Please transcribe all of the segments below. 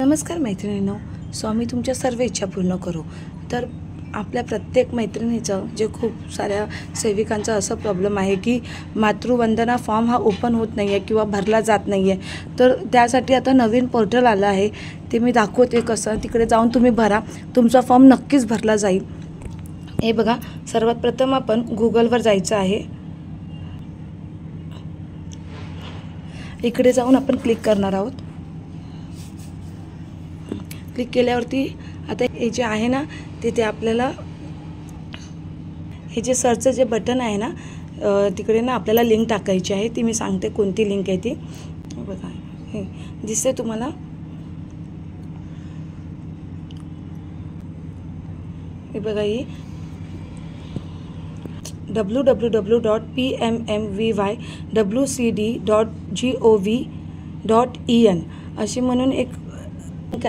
नमस्कार मैत्रिणींनो, स्वामी तुमच्या सर्व इच्छा पूर्ण करो। तर आपल्या प्रत्येक मैत्रिणीचं जे खूप साऱ्या सेविकांचा असं प्रॉब्लेम आहे की मातृवंदना फॉर्म हा ओपन होत नाही आहे किंवा भरला जात नाही आहे। तर त्यासाठी आता नवीन पोर्टल आलं आहे, ते मी दाखवते कसं। तिकडे जाऊन तुम्ही भरा, तुमचा फॉर्म नक्कीच भरला जाईल। हे बघा, सर्वात प्रथम आपण गूगलवर जायचं आहे। इकडे जाऊन आपण क्लिक करणार आहोत। क्लिक केल्यावरती आता हे जे आहे ना, तिथे आपल्याला हे जे सर्चचं जे बटन आहे ना, तिकडे ना आपल्याला लिंक टाकायची आहे। ती मी सांगते कोणती लिंक आहे ती। बघा, हे दिसते तुम्हाला। हे बघा, ही www.pmmvywcd.gov.in अशी म्हणून एक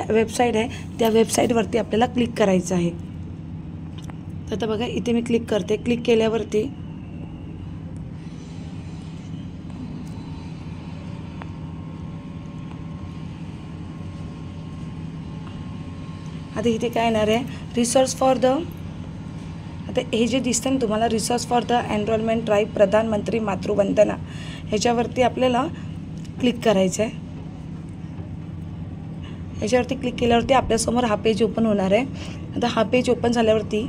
वेबसाईट आहे। त्या वेबसाईटवरती आपल्याला क्लिक करायचं आहे। तर आता बघा, इथे मी क्लिक करते। क्लिक केल्यावरती आता इथे काय येणार आहे, रिसोर्स फॉर द, आता हे जे दिसतं ना तुम्हाला, resource for the enrolment drive प्रधानमंत्री मातृवंदना, ह्याच्यावरती आपल्याला क्लिक करायचं आहे। ह्याच्यावरती क्लिक केल्यावरती आपल्यासमोर हा पेज ओपन होणार आहे। आता हा पेज ओपन झाल्यावरती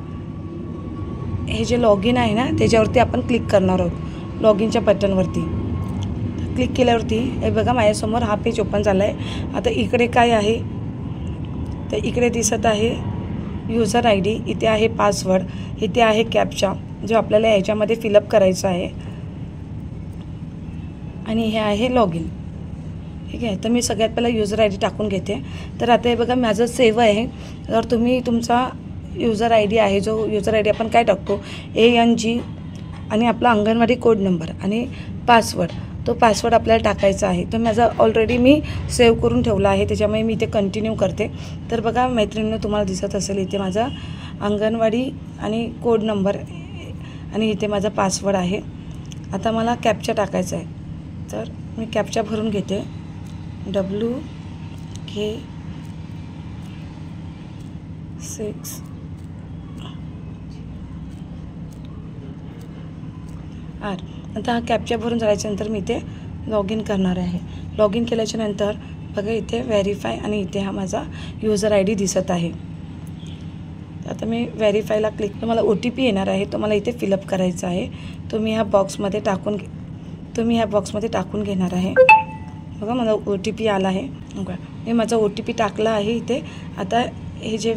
हे जे लॉगिन आहे ना, त्याच्यावरती आपण क्लिक करणार आहोत। लॉगिनच्या बटनवरती क्लिक केल्यावरती हे बघा, माझ्यासमोर हा पेज ओपन झाला आहे। आता इकडे काय आहे, तर इकडे दिसत आहे यूजर आय डी, इथे आहे पासवर्ड, इथे आहे कॅप्चा जो आपल्याला याच्यामध्ये फिलअप करायचा आहे, आणि हे आहे लॉगिन। ठीक आहे, तर मी सगळ्यात पहिला यूजर आय डी टाकून घेते। तर आता हे बघा, माझं सेव्ह आहे। तर तुम्ही तुमचा यूजर आय डी आहे, जो यूजर आय डी आपण काय टाकतो, ANG आणि आपला अंगणवाडी कोड नंबर आणि पासवर्ड, तो पासवर्ड आपल्याला टाकायचा आहे। तर माझा ऑलरेडी मी सेव्ह करून ठेवला आहे, त्याच्यामुळे मी इथे कंटिन्यू करते। तर बघा मैत्रिणींनो, तुम्हाला दिसत असेल इथे माझा अंगणवाडी आणि कोड नंबर आणि इथे माझा पासवर्ड आहे। आता मला कॅप्चा टाकायचा आहे, तर मी कॅप्चा भरून घेते। WK6R। आता हा कॅप्चा भरून झाल्याच्यानंतर मी इथे लॉग इन करणार आहे। लॉग इन केल्याच्यानंतर बघा, इथे व्हेरीफाय आणि इथे हा माझा यूजर आय डी दिसत आहे। आता मी व्हेरीफायला क्लिक, तुम्हाला OTP येणार आहे, तो मला इथे फिलअप करायचा आहे। तो मी ह्या बॉक्समध्ये टाकून घेणार आहे। बघा, माझा OTP आला आहे। मी माझा OTP टाकला आहे इथे। आता हे जे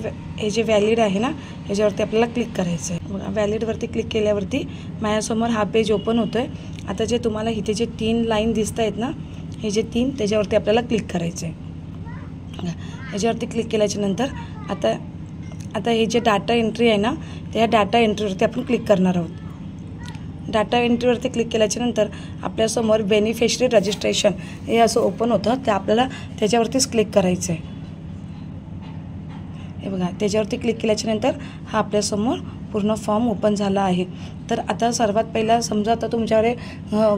व्हॅलिड आहे ना, ह्याच्यावरती आपल्याला क्लिक करायचं आहे। बघा, व्हॅलिडवरती क्लिक केल्यावरती माझ्यासमोर हा पेज ओपन होतो आहे। आता जे तुम्हाला इथे जे 3 लाईन दिसत आहेत ना, हे जे 3, त्याच्यावरती आपल्याला क्लिक करायचं आहे। ह्याच्यावरती क्लिक केल्याच्यानंतर आता हे जे डाटा एंट्री आहे ना, त्या डाटा एंट्रीवरती आपण क्लिक करणार आहोत। डाटा एंट्रीवरती क्लिक केल्याच्यानंतर आपल्यासमोर बेनिफिशरी रजिस्ट्रेशन हे असं ओपन होतं, ते आपल्याला त्याच्यावरतीच क्लिक करायचं आहे। हे बघा, त्याच्यावरती क्लिक केल्याच्यानंतर हा आपल्यासमोर पूर्ण फॉर्म ओपन झाला आहे। तर आता सर्वात पहिला, समजा आता तुमच्याकडे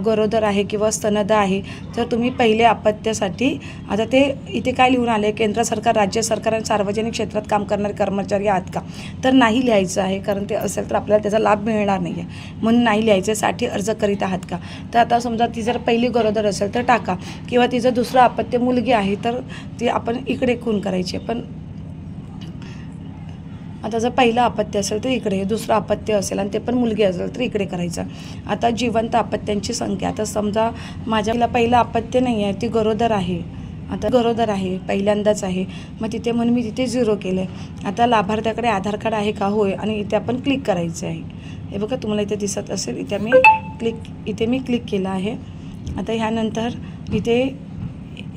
गरोदर आहे किंवा स्तनदा आहे, तर तुम्ही पहिले अपत्यासाठी, आता ते इथे काय लिहून आले, केंद्र सरकार, राज्य सरकार आणि सार्वजनिक क्षेत्रात काम करणारे कर्मचारी आहात का, तर नाही लिहायचं आहे, कारण ते असेल तर आपल्याला त्याचा लाभ मिळणार नाही आहे, म्हणून नाही लिहायचं। साठी अर्ज करीत आहात का, तर आता समजा ती जर पहिली गरोदर असेल तर टाका, किंवा तिचं दुसरं अपत्य मुलगी आहे तर ती आपण इकडे खून करायची। पण आता जर पहिलं अपत्य असेल तर इकडे, दुसरं अपत्य असेल आणि ते पण मुलगी असेल तर इकडे करायचं। आता जिवंत अपत्यांची संख्या, आता समजा माझ्याला पहिलं अपत्य नाही आहे, ती गरोदर आहे, आता गरोदर आहे, पहिल्यांदाच आहे, मग तिथे म्हणून मी तिथे 0 केलं आहे। आता लाभार्थ्याकडे आधार कार्ड आहे का, होय, आणि इथे आपण क्लिक करायचं आहे। हे बघा, तुम्हाला इथे दिसत असेल, इथे मी क्लिक केलं आहे। आता ह्यानंतर इथे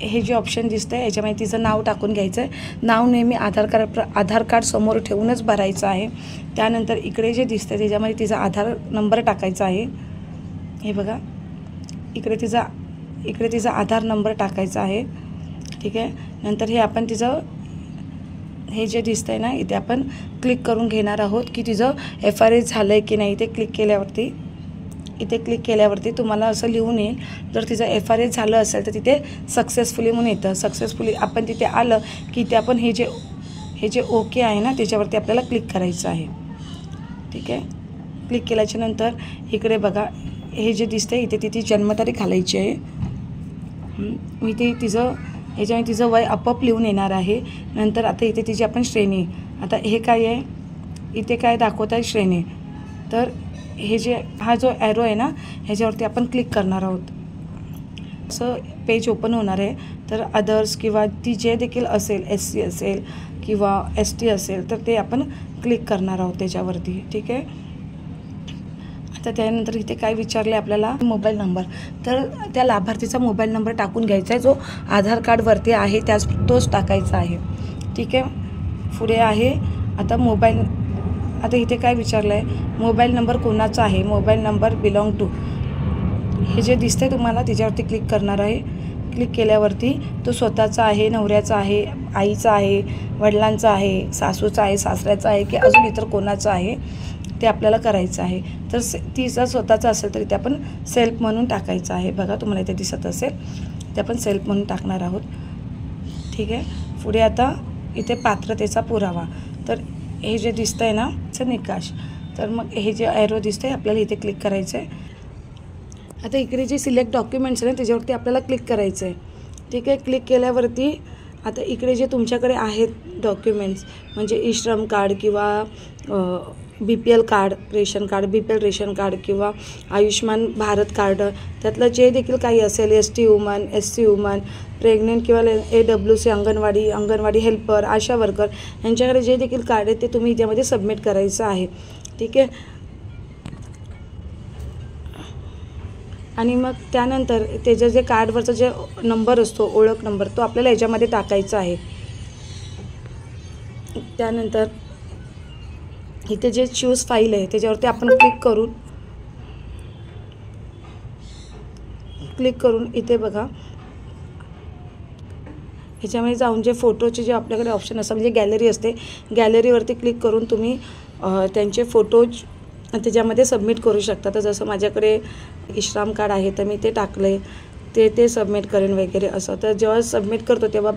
हे जे ऑप्शन दिसतं आहे, याच्यामध्ये तिचं नाव टाकून घ्यायचं आहे। नाव नेहमी आधार कार्ड समोर ठेवूनच भरायचं आहे। त्यानंतर इकडे जे दिसतं आहे त्याच्यामध्ये तिचा आधार नंबर टाकायचा आहे। हे बघा, इकडे तिचा आधार नंबर टाकायचा आहे। ठीक आहे, नंतर हे आपण तिचं हे जे दिसतं आहे ना, इथे आपण क्लिक करून घेणार आहोत की तिचं FRS झालं आहे की नाही। ते क्लिक केल्यावरती इथे क्लिक केल्यावरती तुम्हाला असं लिहून येईल, जर तिचं FRS झालं असेल तर तिथे सक्सेसफुली म्हणून येतं. सक्सेसफुली आपण तिथे आलं की ते आपण हे जे ओके आहे ना त्याच्यावरती आपल्याला क्लिक करायचं आहे. ठीक आहे. क्लिक केल्याच्यानंतर इकडे बघा हे जे दिसतंय इथे तिची जन्मतारीख घालायची आहे. मी ते ह्याच्यामध्ये तिचं वय आपोआप लिहून येणार आहे. नंतर आता इथे तिची आपण श्रेणी, आता हे काय आहे इथे काय दाखवत आहे श्रेणी, तर हा जो ॲरो आहे ना ह्याच्यावरती आपण क्लिक करणार आहोत. असं पेज ओपन होणार आहे. तर अदर्स किंवा ती जे देखील असेल SC असेल किंवा ST असेल तर ते आपण क्लिक करणार आहोत त्याच्यावरती. ठीक आहे. आता त्यानंतर इथे काय विचारले आपल्याला मोबाईल नंबर, तर त्या लाभार्थीचा मोबाईल नंबर टाकून घ्यायचा आहे जो आधार कार्डवरती आहे तोच टाकायचा आहे. ठीक आहे. पुढे आहे आता इथे काय विचारलं आहे, मोबाईल नंबर कोणाचा आहे, मोबाईल नंबर बिलॉंग टू, हे जे दिसतंय तुम्हाला त्याच्यावरती क्लिक करणार आहे. क्लिक केल्यावरती तो स्वतःचा आहे, नवऱ्याचा आहे, आईचा आहे, वडिलांचा आहे, सासूचा आहे, सासऱ्याचा आहे की अजून इतर कोणाचा आहे ते आपल्याला करायचं आहे. तर तिचा स्वतःचा असेल तर इथे आपण सेल्फ म्हणून टाकायचं आहे. बघा तुम्हाला इथे दिसत असेल ते आपण सेल्फ म्हणून टाकणार आहोत. ठीक आहे. पुढे आता इथे पात्रतेचा पुरावा, तर हे जे दिसतं आहे ना त्याचं निकष, तर मग हे जे ॲरो दिसतं आहे आपल्याला इथे क्लिक करायचं आहे. आता इकडे जे सिलेक्ट डॉक्युमेंट्स आहे ना त्याच्यावरती आपल्याला क्लिक करायचं आहे. ठीक आहे. क्लिक केल्यावरती आता इकडे जे तुमच्याकडे आहेत डॉक्युमेंट्स म्हणजे ई-श्रम कार्ड किंवा BPL card, ration card, BPL ration card किंवा आयुष्मान भारत कार्ड, त्यातलं जे देखील काही असेल ST woman, SC woman, pregnant किंवा AWC अंगणवाडी हेल्पर, आशा वर्कर यांच्याकडे जे देखील कार्ड आहेत ते तुम्ही त्यामध्ये सबमिट करायचं आहे. ठीक आहे. आणि मग त्यानंतर त्याचं जे कार्डवरचा जे नंबर असतो ओळख नंबर तो आपल्याला याच्यामध्ये टाकायचा आहे. त्यानंतर इथे जे चूज फाईल आहे त्याच्यावरती आपण क्लिक करून इथे बघा ह्याच्यामध्ये जाऊन जे फोटोचे जे आपल्याकडे ऑप्शन असतात म्हणजे गॅलरी असते, गॅलरीवरती क्लिक करून तुम्ही त्यांचे फोटोज त्याच्यामध्ये सबमिट करू शकता. तर जसं माझ्याकडे ई-श्रम कार्ड आहे तर मी ते टाकले, ते सबमिट करेन वगैरे असं. तर जेव्हा सबमिट करतो तेव्हा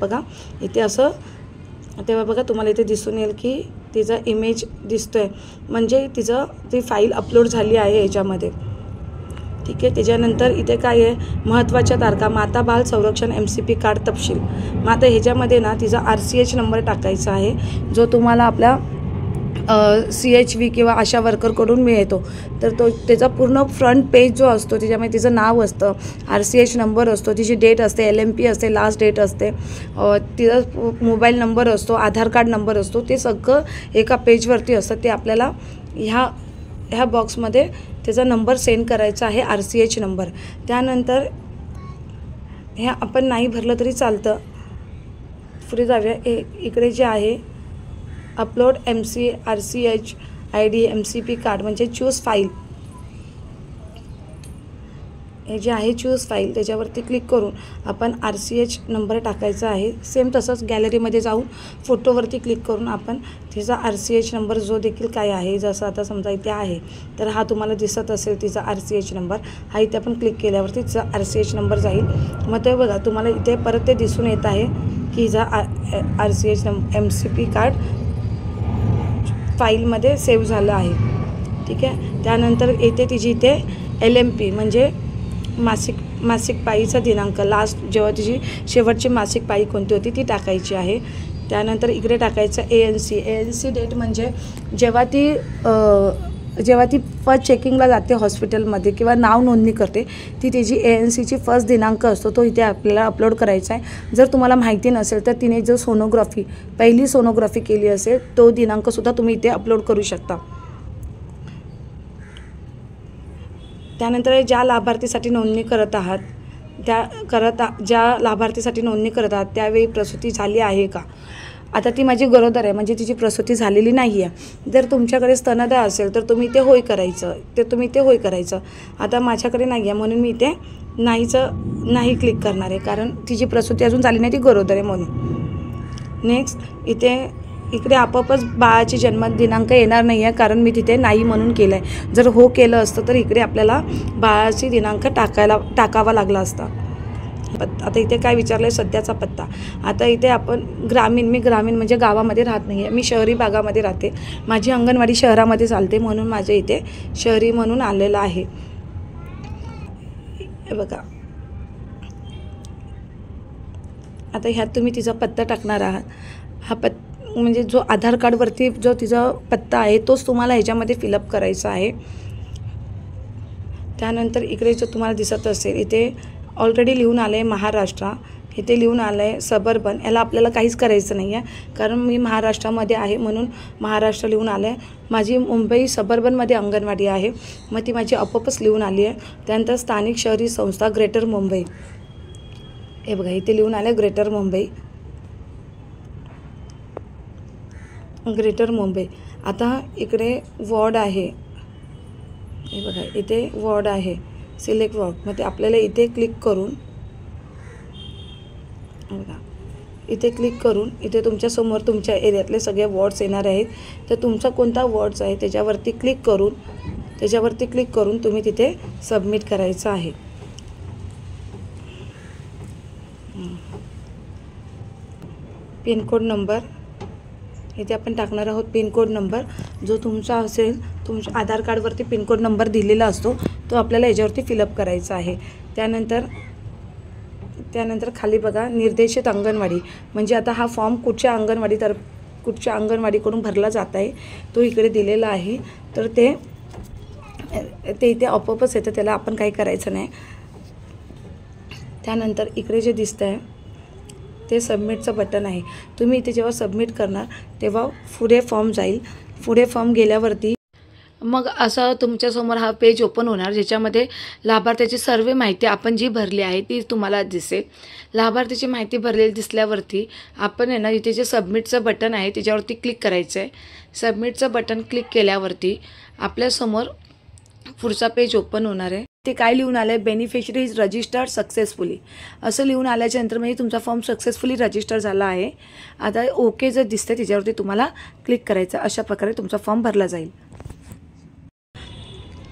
बघा तुम्हाला इथे दिसून येईल की तिचा इमेज दिसतोय, म्हणजे ती फाईल अपलोड झाली आहे याच्यामध्ये. ठीक आहे. त्याच्यानंतर इथे काय आहे महत्त्वाच्या तारखा, माता बाल संरक्षण MCP कार्ड तपशील. मग आता ह्याच्यामध्ये ना तिचा RCH नंबर टाकायचा आहे जो तुम्हाला आपल्या CHV किंवा आशा वर्करकडून मिळतो. तर त्याचा पूर्ण फ्रंट पेज जो असतो त्याच्यामध्ये तिचं नाव असतं, RCH नंबर असतो, तिची डेट असते, LMP असते, लास्ट डेट असते, तिचा मोबाईल नंबर असतो, आधार कार्ड नंबर असतो, ते सगळं एका पेजवरती असतं. ते आपल्याला ह्या बॉक्समध्ये त्याचा नंबर सेंड करायचा आहे, RCH नंबर. त्यानंतर हे आपण नाही भरलं तरी चालतं. पुढे जाऊया. इकडे जे आहे upload RCH ID MCP card म्हणजे चूज फाईल, हे जे आहे चूज फाईल त्याच्यावरती क्लिक करून आपण RCH नंबर टाकायचा आहे. सेम तसंच गॅलरीमध्ये जाऊन फोटोवरती क्लिक करून आपण तिचा RCH नंबर जो देखील काय आहे, जसं आता समजा इथे आहे तर हा तुम्हाला दिसत असेल तिचा RCH नंबर, हा इथे आपण क्लिक केल्यावरती तिचा RCH नंबर जाईल. मग ते बघा तुम्हाला इथे परत ते दिसून येत आहे की हिचा RCH MCP कार्ड फाईलमध्ये सेव्ह झालं आहे. ठीक आहे. त्यानंतर येते तिची इथे LMP म्हणजे मासिक पाळीचा दिनांक, लास्ट जेव्हा तिची शेवटची मासिक पाळी कोणती होती ती टाकायची आहे. त्यानंतर इकडे टाकायचं ANC डेट म्हणजे जेव्हा ती फर्स्ट चेकिंगला जाते हॉस्पिटलमध्ये किंवा नाव नोंदणी करते ती त्याची ANCची फर्स्ट दिनांक असतो तो इथे आपल्याला अपलोड करायचा आहे. जर तुम्हाला माहिती नसेल तर तिने जो पहिली सोनोग्राफी केली असेल तो दिनांकसुद्धा तुम्ही इथे अपलोड करू शकता. त्यानंतर ज्या लाभार्थीसाठी नोंदणी करत आहात ज्या लाभार्थीसाठी नोंदणी करत आहात त्यावेळी प्रसूती झाली आहे का. आता ती माझी गरोदर आहे म्हणजे तिची प्रसूती झालेली नाही आहे. जर तुमच्याकडे स्तनदा असेल तर तुम्ही ते होय करायचं. आता माझ्याकडे नाही आहे म्हणून मी इथे नाही क्लिक करणार आहे कारण तिची प्रसूती अजून झाली नाही, ती गरोदर आहे म्हणून. नेक्स्ट इथे इकडे आपोआपच बाळाची जन्मदिनांक येणार नाही आहे, कारण मी तिथे नाही म्हणून केलं आहे. जर हो केलं असतं तर इकडे आपल्याला बाळाची दिनांक टाकावा लागला असता. आता इथे काय विचारलं आहे, सध्याचा पत्ता. आता इथे आपण मी ग्रामीण म्हणजे गावामध्ये राहत नाही आहे, मी शहरी भागामध्ये राहते. माझी अंगणवाडी शहरामध्ये चालते, म्हणून माझ्या इथे शहरी म्हणून आलेलं आहे. हे बघा, आता ह्यात तुम्ही तिचा पत्ता टाकणार आहात. हा म्हणजे जो आधार कार्डवरती जो तिचा पत्ता आहे तोच तुम्हाला ह्याच्यामध्ये फिलअप करायचा आहे. त्यानंतर इकडे जो तुम्हाला दिसत असेल, इथे ऑलरेडी लिहून आलं आहे महाराष्ट्र, इथे लिहून आलं आहे सबर्बन. याला आपल्याला काहीच करायचं नाही आहे, कारण मी महाराष्ट्रामध्ये आहे म्हणून महाराष्ट्र लिहून आलं आहे. माझी मुंबई सबर्बनमध्ये अंगणवाडी आहे, मग ती माझी आपोआपच लिहून आली आहे. त्यानंतर स्थानिक शहरी संस्था ग्रेटर मुंबई, हे बघा इथे लिहून आलं आहे ग्रेटर मुंबई. आता इकडे वॉर्ड आहे, हे बघा इथे वॉर्ड आहे, सिलेक्ट वॉर्ड. मग ते आपल्याला इथे क्लिक करून, बघा इथे क्लिक करून इथे तुमच्यासमोर तुमच्या एरियातले सगळे वॉर्ड्स येणार आहेत. तर तुमचा कोणता वॉर्ड्स आहे त्याच्यावरती क्लिक करून तुम्ही तिथे सबमिट करायचं आहे. पिनकोड नंबर इथे आपण टाकणार आहोत. पिनकोड नंबर जो तुमचा असेल, तुमच्या आधार कार्डवरती पिनकोड नंबर दिलेला असतो तो आपल्याला याच्यावरती फिलअप करायचा आहे. त्यानंतर खाली बघा निर्देशित अंगणवाडी, म्हणजे आता हा फॉर्म कुठच्या अंगणवाडीकडून भरला जात आहे तो इकडे दिलेला आहे. तर ते इथे आपोआपच येतं, त्याला आपण काही करायचं नाही. त्यानंतर इकडे जे दिसतं आहे ते सबमिटचं बटन आहे. तुम्ही इथे जेव्हा सबमिट करणार तेव्हा पुढे फॉर्म जाईल. पुढे फॉर्म गेल्यावरती मग असं तुमच्यासमोर हा पेज ओपन होणार, ज्याच्यामध्ये लाभार्थ्याची सर्व माहिती आपण जी भरली आहे ती तुम्हाला दिसेल. लाभार्थ्याची माहिती भरलेली दिसल्यावरती आपण आहे ना, इथे जे सबमिटचं बटन आहे त्याच्यावरती क्लिक करायचं आहे. सबमिटचं बटन क्लिक केल्यावरती आपल्यासमोर पुढचा पेज ओपन होणार आहे. ते काय लिहून आलं आहे, बेनिफिशरी इज रजिस्टर्ड सक्सेसफुली असं लिहून आल्याच्यानंतर म्हणजे तुमचा फॉर्म सक्सेसफुली रजिस्टर झाला आहे. आता ओके जर दिसतं त्याच्यावरती तुम्हाला क्लिक करायचं. अशा प्रकारे तुमचा फॉर्म भरला जाईल.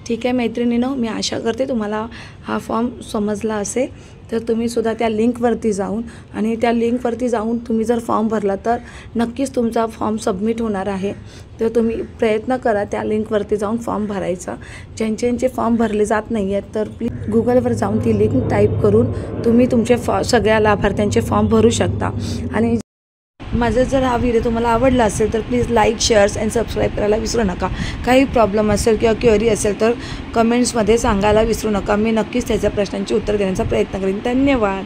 ठीक आहे मैत्रिणींनो, मी आशा करते तुम्हाला हा फॉर्म समजला असेल. तर तुम्ही सुद्धा त्या लिंकवरती जाऊन तुम्ही जर फॉर्म भरला तर नक्कीच तुमचा फॉर्म सबमिट होणार आहे. तर तुम्ही प्रयत्न करा त्या लिंकवरती जाऊन फॉर्म भरायचा. ज्यांचे फॉर्म भरले जात नाही आहेत तर प्लीज गुगलवर जाऊन ती लिंक टाईप करून तुम्ही तुमचे सगळ्या लाभार्थ्यांचे फॉर्म भरू शकता. आणि माझा जर हा व्हिडिओ तुम्हाला आवडला असेल तर please like, shares and subscribe करायला विसरू नका. काही प्रॉब्लेम असेल किंवा क्वेरी असेल तर कमेंट्समध्ये सांगायला विसरू नका. मी नक्कीच त्याच्या प्रश्नांची उत्तर देण्याचा प्रयत्न करेन. धन्यवाद.